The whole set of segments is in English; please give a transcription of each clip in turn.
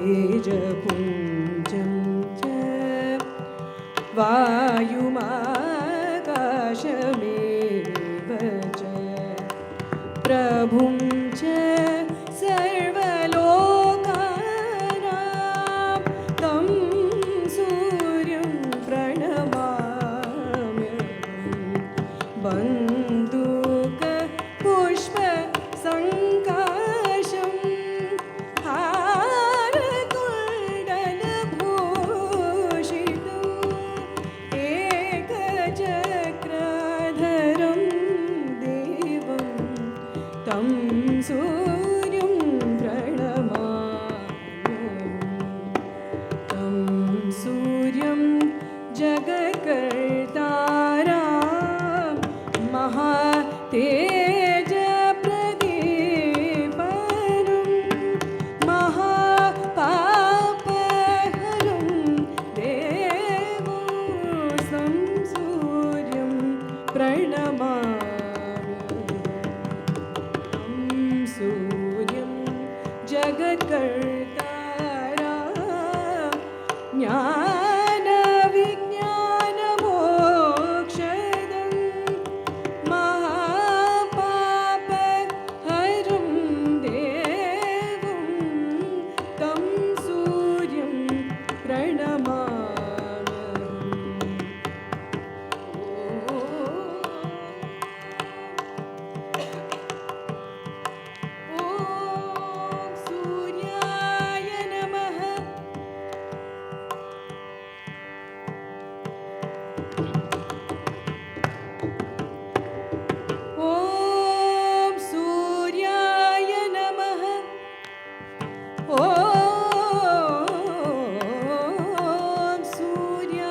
तेजपुञ्जं च वायुमाकाशमेव च प्रभुं च सर्वलोकानां तं सूर्यं प्रणमाम्यहम् बन्दूकपुष्पसङ्काशं हारकुण्डलभूषितम् एकचक्रधरं देवं तं सूर्यं प्रणमाम्यहम् तं सूर्यं जगत्कर्तारं महातेजप्रदीपनं महापापहरं देवं तं सूर्यं प्रणमाम्यहम् सूर्यं जगत्कर्तारं ज्ञानविज्ञानमोक्षदं महापापहरं देवं तं सूर्यं प्रणमाम्यहम् ॐ सूर्याय नमः ॐ सूर्याय नमः ॐ सूर्याय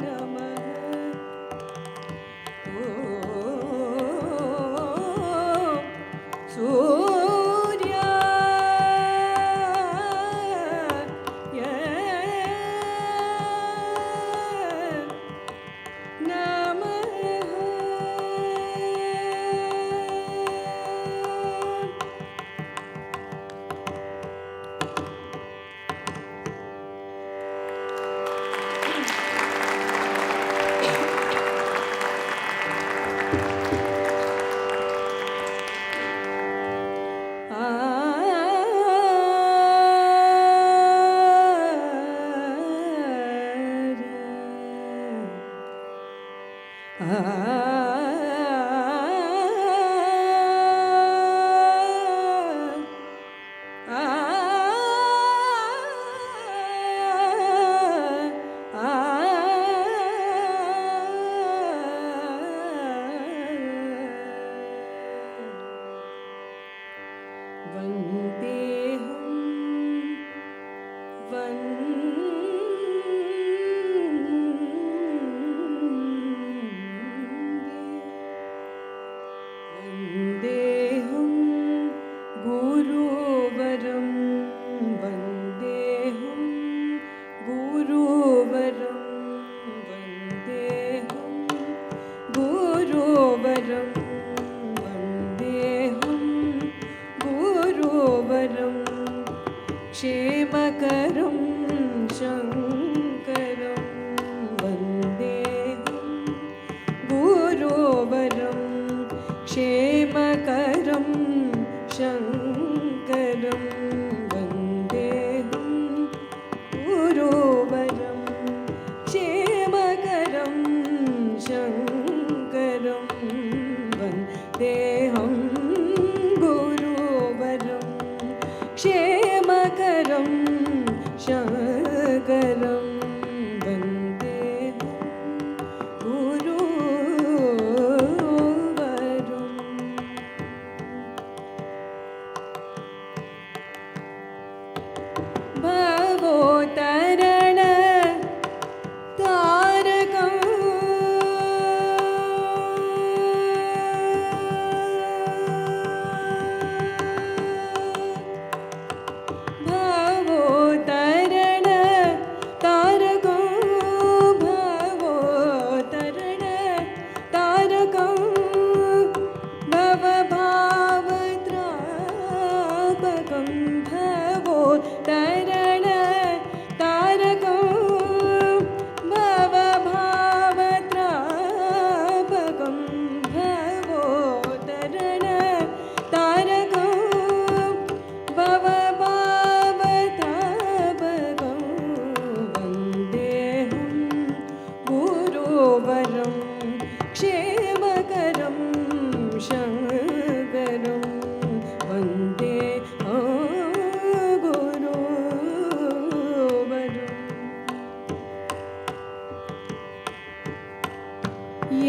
नमः ॐ सूर्याय नमः वन्देऽहं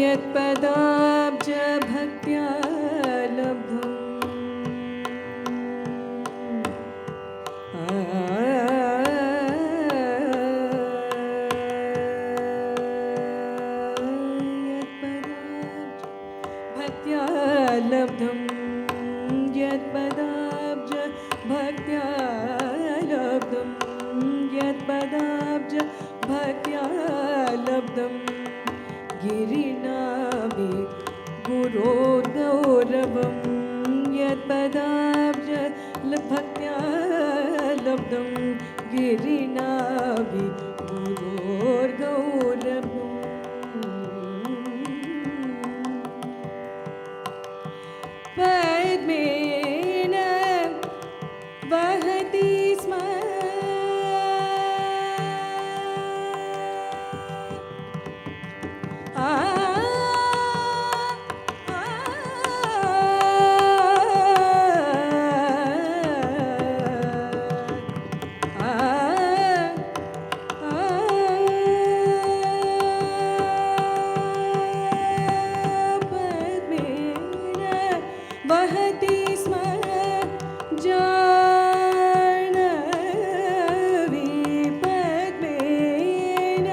यत्पदाब्जभक्त्या लब्धम् भक्त्या लब्धं यत्पदाब्ज भक्त्या लब्धं यत्पदाब्ज भक्त्या लब्धं गिरिनाभि गुरोर्गौरवं यत्पदाब्ज भक्त्या लब्धं गिरिनाभि गुरोर्गौरवम् पद्मेन वहति स्म वहति स्म जानवी पद्मेन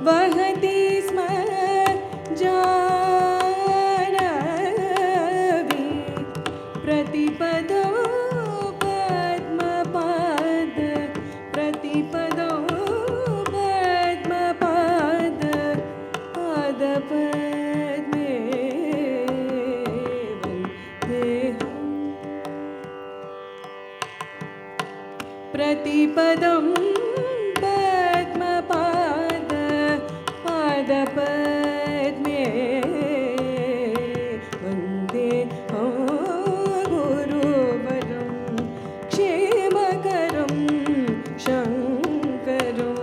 वहति स्म जानवी प्रतिपदो पद्मपाद प्रतिपदो पद्मपाद पादपद्मे प्रतिपदं पद्मपाद पादपद्मे वन्दे गुरुवरं क्षेमकरं शङ्करं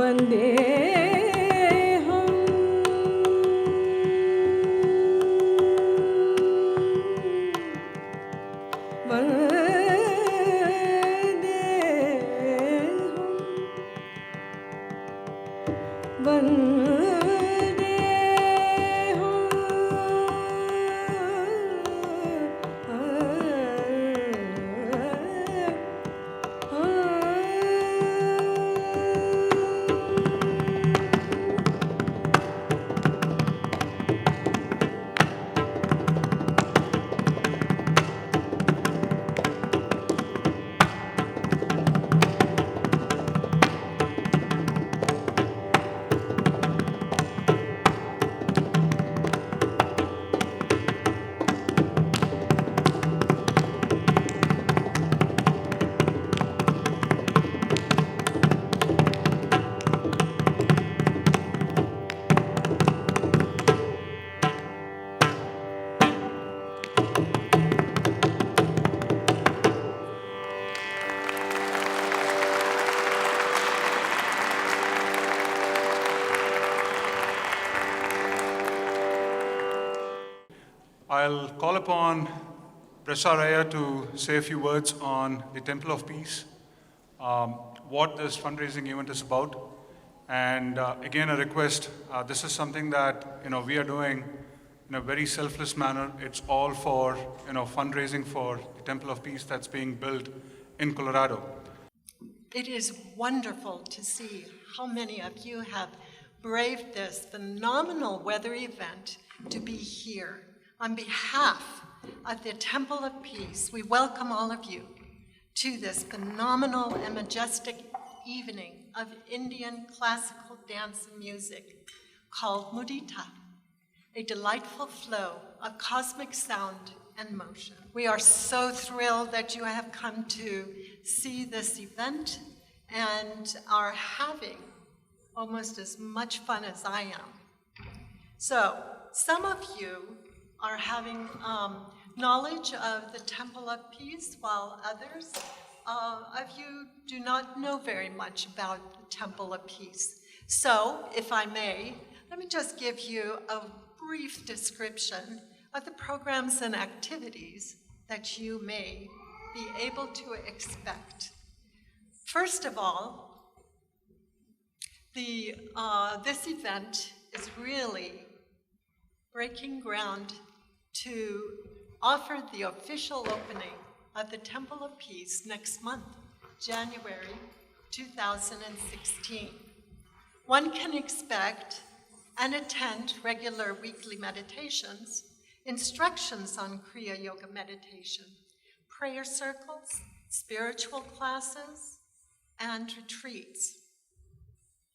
वन्दे I'll call upon Prasaraya to say a few words on the Temple of Peace, what this fundraising event is about, and again a request. This is something that we are doing in a very selfless manner. It's all for fundraising for the Temple of Peace that's being built in Colorado. It is wonderful to see how many of you have braved this phenomenal weather event to be here. On behalf of the Temple of Peace, we welcome all of you to this phenomenal and majestic evening of Indian classical dance and music called Mudita, a delightful flow of cosmic sound and motion. We are so thrilled that you have come to see this event and are having almost as much fun as I am. So, some of you are having knowledge of the Temple of Peace, while others of you do not know very much about the Temple of Peace. So, if I may, let me just give you a brief description of the programs and activities that you may be able to expect. First of all, This event is really breaking ground to offer the official opening of the Temple of Peace next month, January 2016. One can expect and attend regular weekly meditations, instructions on Kriya Yoga meditation, prayer circles, spiritual classes, and retreats.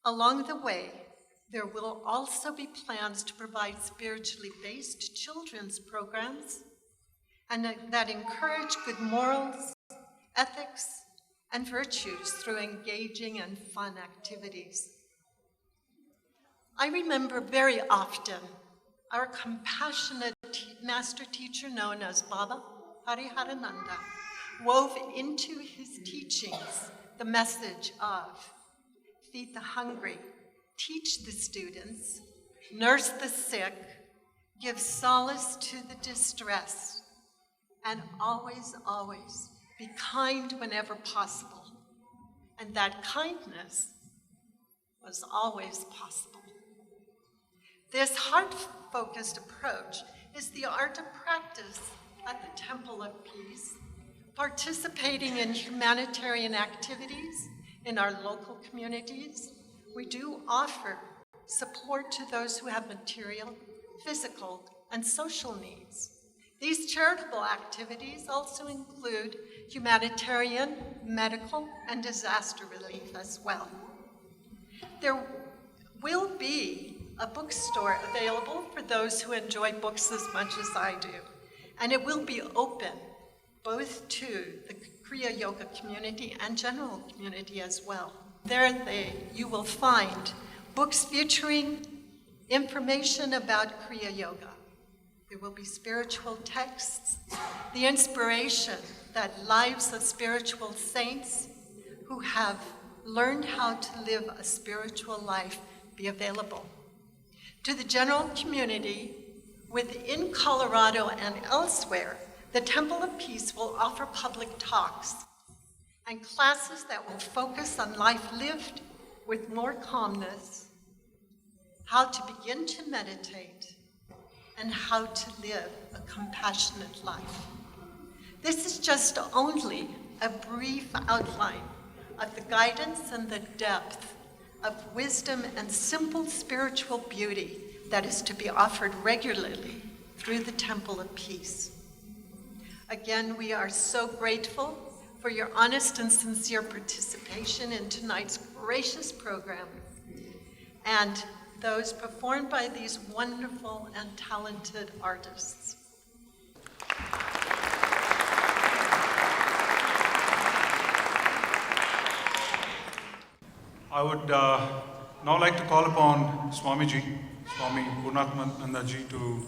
Along the way, there will also be plans to provide spiritually based children's programs and that encourage good morals, ethics, and virtues through engaging and fun activities. I remember very often our compassionate master teacher known as Baba Hariharananda wove into his teachings the message of feed the hungry, teach the students, nurse the sick, give solace to the distressed, and always, always be kind whenever possible. And that kindness was always possible. This heart-focused approach is the art of practice at the Temple of Peace, participating in humanitarian activities in our local communities. We do offer support to those who have material, physical, and social needs. These charitable activities also include humanitarian, medical, and disaster relief as well. There will be a bookstore available for those who enjoy books as much as I do, and it will be open both to the Kriya Yoga community and general community as well. There you will find books featuring information about Kriya Yoga. There will be spiritual texts, the inspiration that lives of spiritual saints who have learned how to live a spiritual life be available. To the general community, within Colorado and elsewhere, the Temple of Peace will offer public talks and classes that will focus on life lived with more calmness, how to begin to meditate, and how to live a compassionate life. This is just only a brief outline of the guidance and the depth of wisdom and simple spiritual beauty that is to be offered regularly through the Temple of Peace. Again, we are so grateful for your honest and sincere participation in tonight's gracious program and those performed by these wonderful and talented artists. I would now like to call upon Swamiji, Swami Purnatmananda Ji, to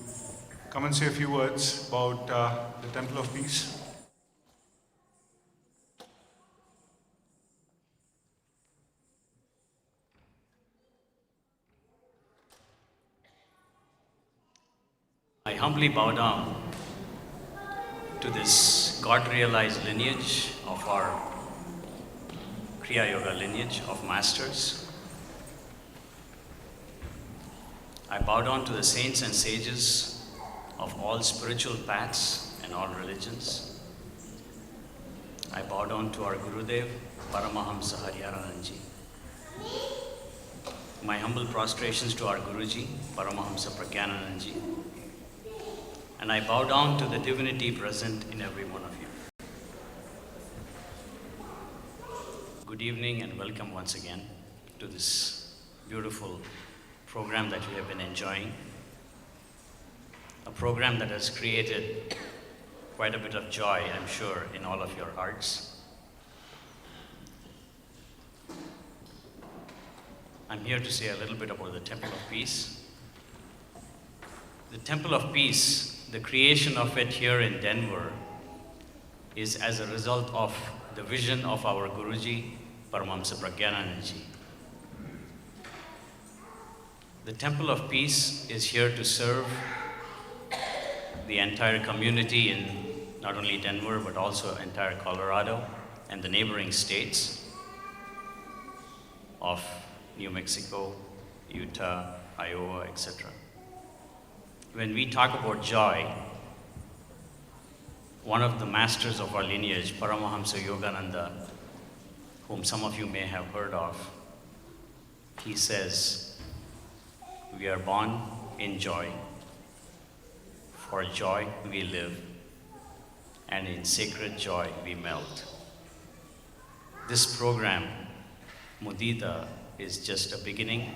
come and say a few words about the Temple of Peace. I humbly bow down to this God-realized lineage of our Kriya Yoga lineage of masters. I bow down to the saints and sages of all spiritual paths and all religions. I bow down to our Gurudev, Paramahamsa Hariharananji. My humble prostrations to our Guruji, Paramahamsa Pragyanananji. And I bow down to the divinity present in every one of you. Good evening and welcome once again to this beautiful program that we have been enjoying. A program that has created quite a bit of joy, I'm sure, in all of your hearts. I'm here to say a little bit about the Temple of Peace. The Temple of Peace, the creation of it here in Denver, is as a result of the vision of our Guruji, Paramahamsa Pragyanananji. The Temple of Peace is here to serve the entire community in not only Denver, but also entire Colorado and the neighboring states of New Mexico, Utah, Iowa, etc. When we talk about joy, one of the masters of our lineage, Paramahamsa Yogananda, whom some of you may have heard of, he says, we are born in joy, for joy we live, and in sacred joy we melt. This program, Mudita, is just a beginning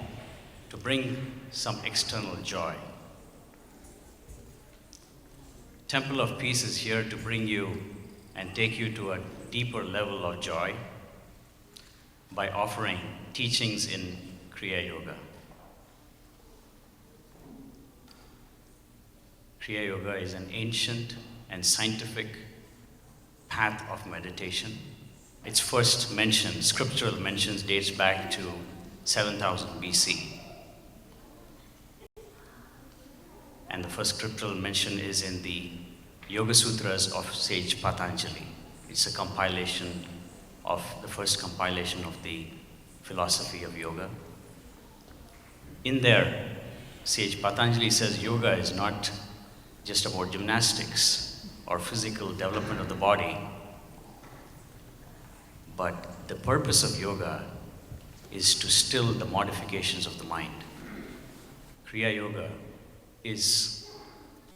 to bring some external joy. Temple of Peace is here to bring you and take you to a deeper level of joy by offering teachings in Kriya Yoga. Kriya Yoga is an ancient and scientific path of meditation. Its first mention, scriptural mentions, dates back to 7000 BC. And the first scriptural mention is in the Yoga Sutras of sage Patanjali. It's a compilation of the first compilation of the philosophy of yoga. In there, sage Patanjali says yoga is not just about gymnastics or physical development of the body, but the purpose of yoga is to still the modifications of the mind. Kriya Yoga is